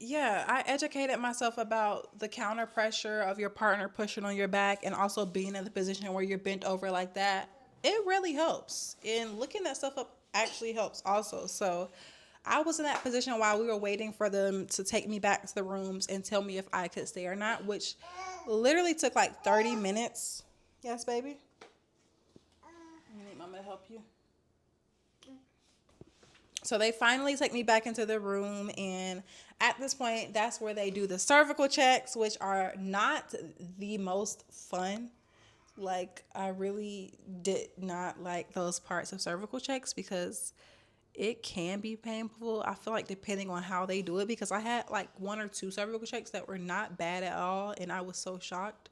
Yeah, I educated myself about the counter pressure of your partner pushing on your back and also being in the position where you're bent over like that. It really helps. And looking that stuff up actually helps also. So I was in that position while we were waiting for them to take me back to the rooms and tell me if I could stay or not, which literally took like 30 minutes. Yes, baby? You need mama to help you? So they finally take me back into the room, and at this point, that's where they do the cervical checks, which are not the most fun. Like, I really did not like those parts of cervical checks because it can be painful. I feel like depending on how they do it, because I had like one or two cervical checks that were not bad at all, and I was so shocked.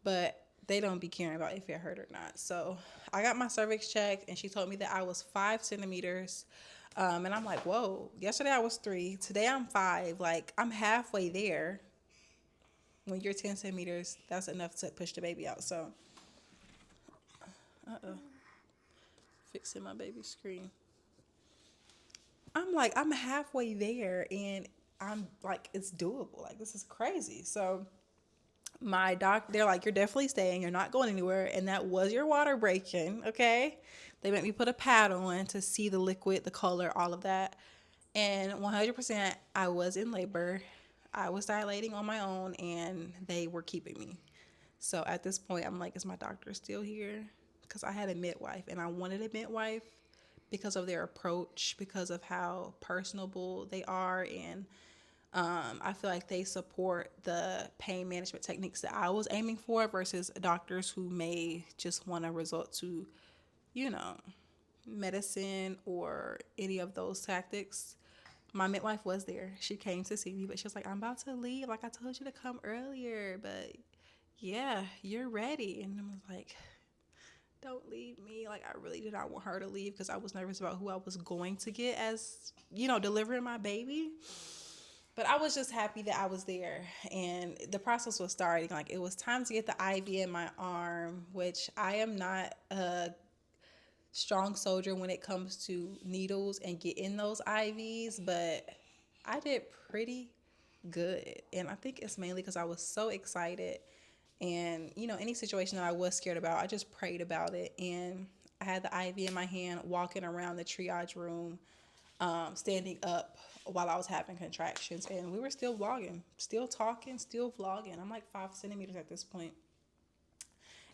But they don't be caring about if it hurt or not. So I got my cervix checked, and she told me that I was 5 centimeters. And I'm like, whoa, yesterday I was 3. Today I'm 5. Like, I'm halfway there. When you're 10 centimeters, that's enough to push the baby out. So, uh-oh, fixing my baby's screen. I'm like, I'm halfway there, and I'm like, it's doable. Like, this is crazy. So, my they're like, you're definitely staying. You're not going anywhere. And that was your water breaking, okay? They made me put a pad on to see the liquid, the color, all of that. And 100%, I was in labor. I was dilating on my own, and they were keeping me. So at this point, I'm like, is my doctor still here? Because I had a midwife, and I wanted a midwife because of their approach, because of how personable they are, and I feel like they support the pain management techniques that I was aiming for versus doctors who may just want to resort to, you know, medicine or any of those tactics. My midwife was there. She came to see me, but she was like, I'm about to leave. Like, I told you to come earlier, but yeah, you're ready. And I was like, don't leave me. Like, I really did not want her to leave because I was nervous about who I was going to get as, delivering my baby. But I was just happy that I was there, and the process was starting. Like, it was time to get the IV in my arm, which I am not a strong soldier when it comes to needles and getting those IVs, but I did pretty good. And I think it's mainly because I was so excited. And, any situation that I was scared about, I just prayed about it. And I had the IV in my hand, walking around the triage room, standing up while I was having contractions. And we were still vlogging, still talking, still vlogging. I'm like 5 centimeters at this point.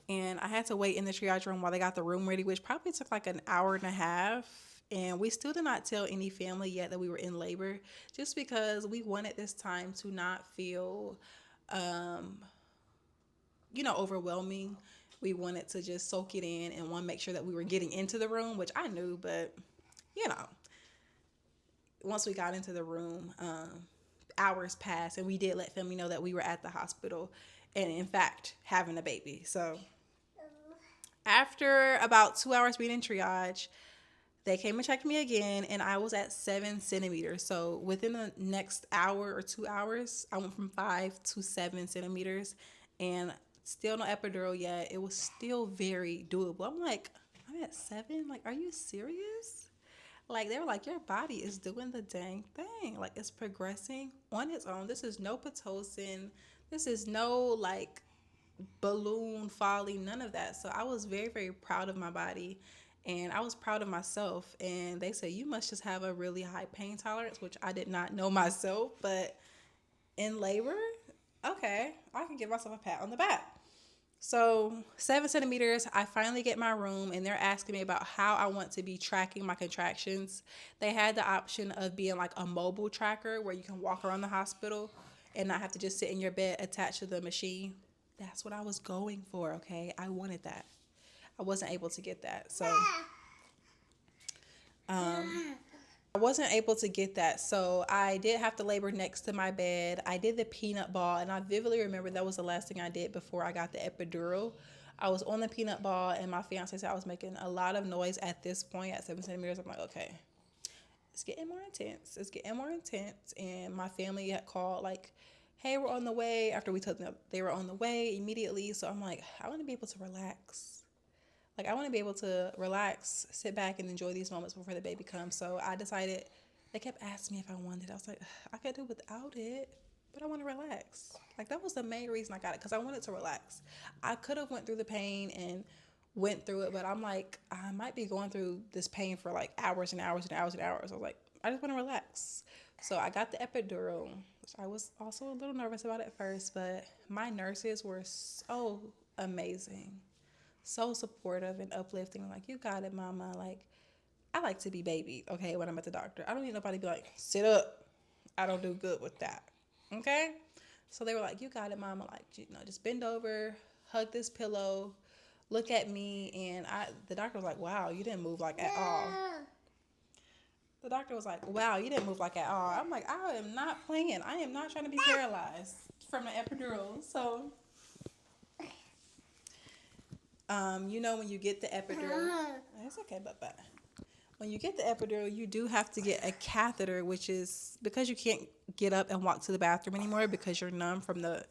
And I had to wait in the triage room while they got the room ready, which probably took like an hour and a half. And we still did not tell any family yet that we were in labor, just because we wanted this time to not feel, um, overwhelming. We wanted to just soak it in and want to make sure that we were getting into the room, which I knew, but you know, once we got into the room, hours passed, and we did let family know that we were at the hospital and, in fact, having a baby. So after about 2 hours being in triage, they came and checked me again, and I was at 7 centimeters. So within the next hour or 2 hours, I went from 5 to 7 centimeters, and still no epidural yet. It was still very doable. I'm like, I'm at 7? Like, are you serious? Like, they were like, your body is doing the dang thing. Like, it's progressing on its own. This is no Pitocin. This is no, like, balloon falling, none of that. So I was very, very proud of my body, and I was proud of myself. And they said, you must just have a really high pain tolerance, which I did not know myself. But in labor, okay, I can give myself a pat on the back. So 7 centimeters, I finally get my room, and they're asking me about how I want to be tracking my contractions. They had the option of being like a mobile tracker where you can walk around the hospital and not have to just sit in your bed attached to the machine. That's what I was going for, okay? I wanted that. I wasn't able to get that. So I wasn't able to get that. So I did have to labor next to my bed. I did the peanut ball, and I vividly remember that was the last thing I did before I got the epidural. I was on the peanut ball, and my fiance said I was making a lot of noise at this point at 7 centimeters. I'm like, okay, it's getting more intense. It's getting more intense. And my family had called, like, hey, we're on the way. After we told them they were on the way immediately. So I'm like, I want to be able to relax. Like, I want to be able to relax, sit back, and enjoy these moments before the baby comes. So I decided They kept asking me if I wanted it. I was like, I could do without it, but I want to relax. Like that was the main reason I got it, because I wanted to relax. I could have went through the pain and went through it, but I'm like, I might be going through this pain for like hours and hours and hours and hours. I was like, I just want to relax. So I got the epidural, which I was also a little nervous about at first, but my nurses were so amazing, so supportive and uplifting. Like, you got it, mama. Like, I like to be babied, okay, when I'm at the doctor. I don't need nobody to be like, sit up. I don't do good with that, okay? So they were like, you got it, mama. Like, just bend over, hug this pillow, look at me. And the doctor was like, wow, you didn't move like at all. The doctor was like, wow, you didn't move like at all. I'm like, I am not playing. I am not trying to be paralyzed from the epidural. So, when you get the epidural, it's okay, but when you get the epidural, you do have to get a catheter, which is because you can't get up and walk to the bathroom anymore because you're numb from the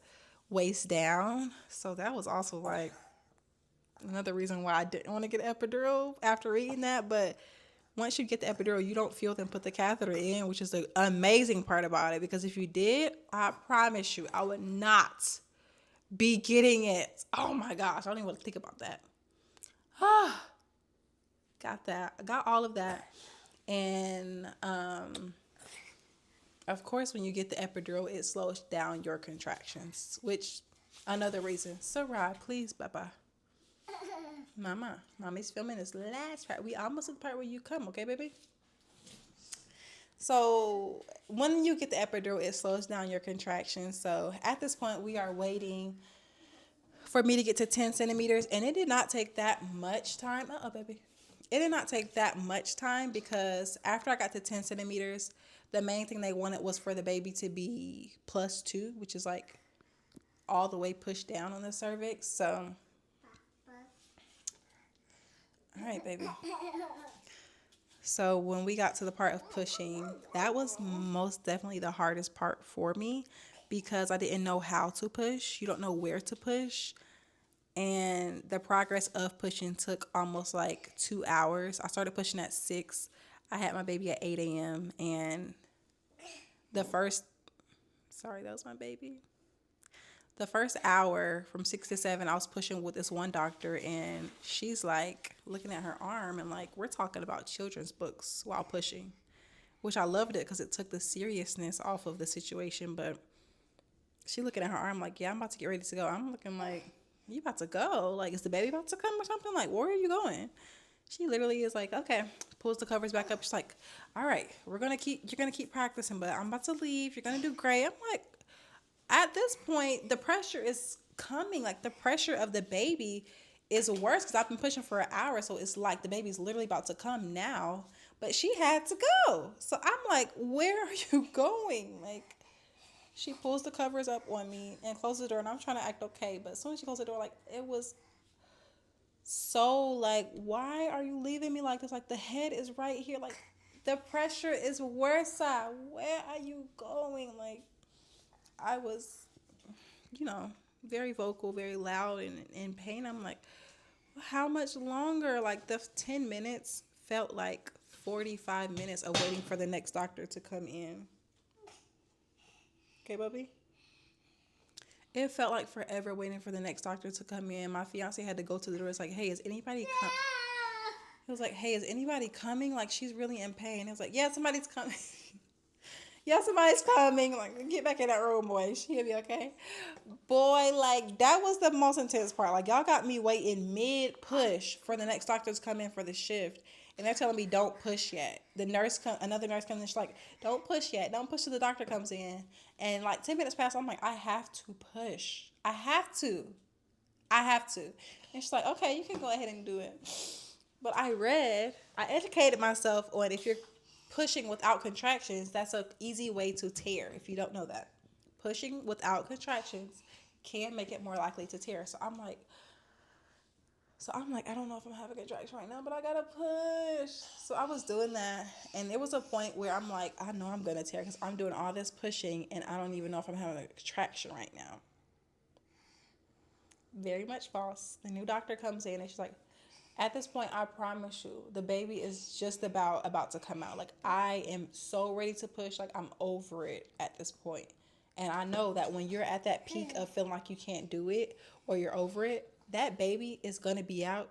waist down. So that was also like another reason why I didn't want to get an epidural after reading that. But once you get the epidural, you don't feel them put the catheter in, which is the amazing part about it. Because if you did, I promise you, I would not be getting it. Oh my gosh, I don't even want to think about that. Got that. I got all of that. And of course, when you get the epidural, it slows down your contractions, which another reason. Sarai, please, bye-bye. Mommy's filming this last part. We almost at the part where you come, okay, baby? So when you get the epidural, it slows down your contractions. So at this point, we are waiting for me to get to 10 centimeters. And it did not take that much time. Uh-oh, baby. It did not take that much time because after I got to 10 centimeters, the main thing they wanted was for the baby to be +2, which is like all the way pushed down on the cervix. So, all right, baby. So when we got to the part of pushing, that was most definitely the hardest part for me because I didn't know how to push. You don't know where to push. And the progress of pushing took almost like 2 hours. I started pushing at 6. I had my baby at 8 a.m. And that was my baby. The first hour from 6 to 7, I was pushing with this one doctor. And she's like looking at her arm and like, we're talking about children's books while pushing. Which I loved it because it took the seriousness off of the situation. But she looking at her arm like, yeah, I'm about to get ready to go. I'm looking like, you about to go? Like, is the baby about to come or something? Like, where are you going? She literally is like, okay, pulls the covers back up. She's like, all right, you're going to keep practicing, but I'm about to leave. You're going to do great. I'm like, at this point, the pressure is coming. Like, the pressure of the baby is worse because I've been pushing for an hour. So it's like the baby's literally about to come now, but she had to go. So I'm like, where are you going? Like, she pulls the covers up on me and closes the door, and I'm trying to act okay. But as soon as she closed the door, like, it was so, like, why are you leaving me like this? Like, the head is right here. Like, the pressure is worse. Where are you going? Like, I was, very vocal, very loud, and in pain. I'm like, how much longer? Like, the 10 minutes felt like 45 minutes of waiting for the next doctor to come in. Okay, Bubby? It felt like forever waiting for the next doctor to come in. My fiance had to go to the door. It's like, hey, is anybody coming? He was like, hey, is anybody coming? Like, she's really in pain. It was like, yeah, somebody's coming. Yeah, somebody's coming. Like, get back in that room, boy. She'll be okay. Boy, like, that was the most intense part. Like, y'all got me waiting mid-push for the next doctor to come in for the shift. And they're telling me, don't push yet. Another nurse comes in, she's like, don't push yet. Don't push till the doctor comes in. And like 10 minutes past, I'm like, I have to push. I have to. And she's like, okay, you can go ahead and do it. But I educated myself on if you're pushing without contractions, that's an easy way to tear if you don't know that. Pushing without contractions can make it more likely to tear. So I'm like, I don't know if I'm having a contraction right now, but I gotta push. So I was doing that, and there was a point where I'm like, I know I'm gonna tear because I'm doing all this pushing, and I don't even know if I'm having a contraction right now. Very much false. The new doctor comes in, and she's like, At this point, I promise you, the baby is just about to come out. Like, I am so ready to push. Like, I'm over it at this point. And I know that when you're at that peak of feeling like you can't do it or you're over it, that baby is going to be out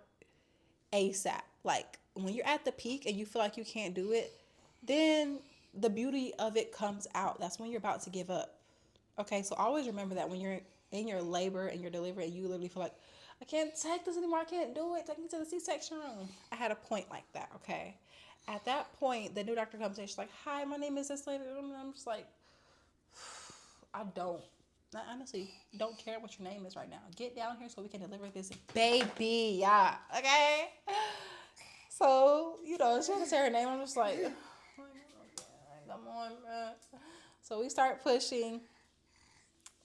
ASAP. Like, when you're at the peak and you feel like you can't do it, then the beauty of it comes out. That's when you're about to give up. Okay, so always remember that when you're in your labor and you're delivering and you literally feel like, I can't take this anymore, I can't do it, take me to the C-section room. I had a point like that, okay? At that point, the new doctor comes in, she's like, hi, my name is this lady. And I'm just like, I honestly don't care what your name is right now. Get down here so we can deliver this baby, yeah, okay? So, she had to say her name. I'm just like, come on, bro. So we start pushing,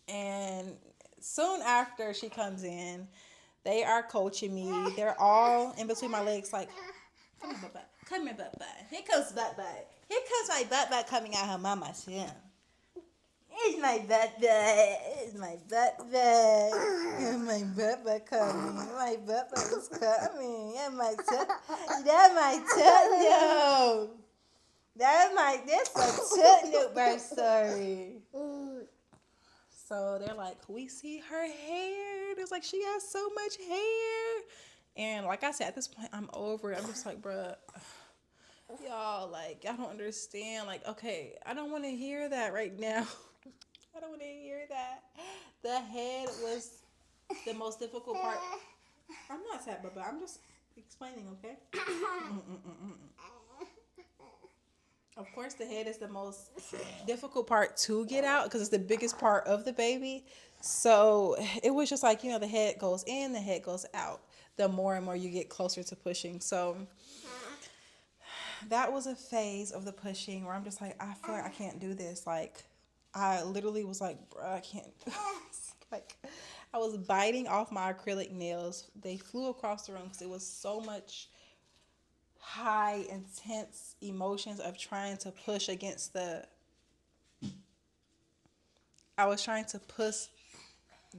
and soon after she comes in, they are coaching me. They're all in between my legs, like, come here, butt. Come here, butt. Here comes butt. Here comes my butt coming out her mama's yeah. It's my butt. It's my butt. And my butt coming. My butt is coming. And my tut. That's my tut no. That's a tut no birth story. So they're like, we see her hair. It's like, she has so much hair. And like I said, at this point, I'm over it. I'm just like, bruh, y'all, like, I don't understand. Like, okay, I don't want to hear that right now. I don't want to hear that. The head was the most difficult part. I'm not sad, but I'm just explaining, okay? Of course, the head is the most difficult part to get out because it's the biggest part of the baby. So it was just like, the head goes in, the head goes out, the more and more you get closer to pushing. So that was a phase of the pushing where I'm just like, I feel like I can't do this. Like, I literally was like, bro, I can't. Like, I was biting off my acrylic nails. They flew across the room because it was so much high, intense emotions of trying to push against I was trying to push.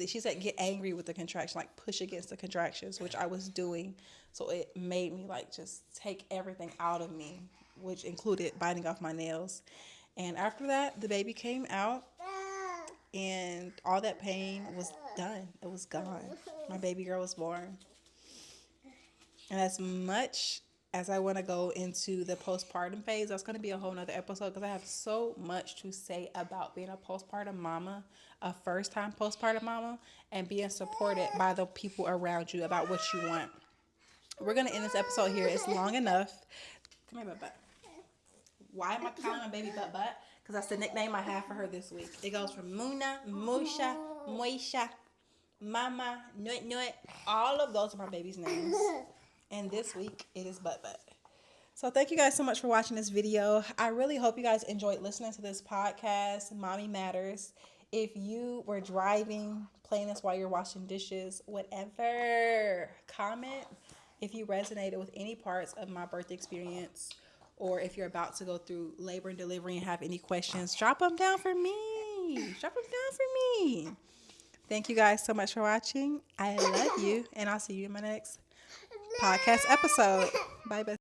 She said get angry with the contraction, like push against the contractions, which I was doing. So it made me like just take everything out of me, which included biting off my nails. And after that, the baby came out and all that pain was done. It was gone. My baby girl was born. And as much as I want to go into the postpartum phase, that's going to be a whole nother episode because I have so much to say about being a postpartum mama, a first-time postpartum mama, and being supported by the people around you about what you want. We're going to end this episode here. It's long enough. Come here, butt. Why am I calling my baby butt? Because that's the nickname I have for her this week. It goes from Muna, Musha, Moisha, Mama, Nut. All of those are my baby's names. And this week, it is Butt. So thank you guys so much for watching this video. I really hope you guys enjoyed listening to this podcast, Mommy Matters. If you were driving, playing this while you're washing dishes, whatever, comment if you resonated with any parts of my birth experience, or if you're about to go through labor and delivery and have any questions, drop them down for me. Thank you guys so much for watching. I love you, and I'll see you in my next podcast episode. Bye, bye.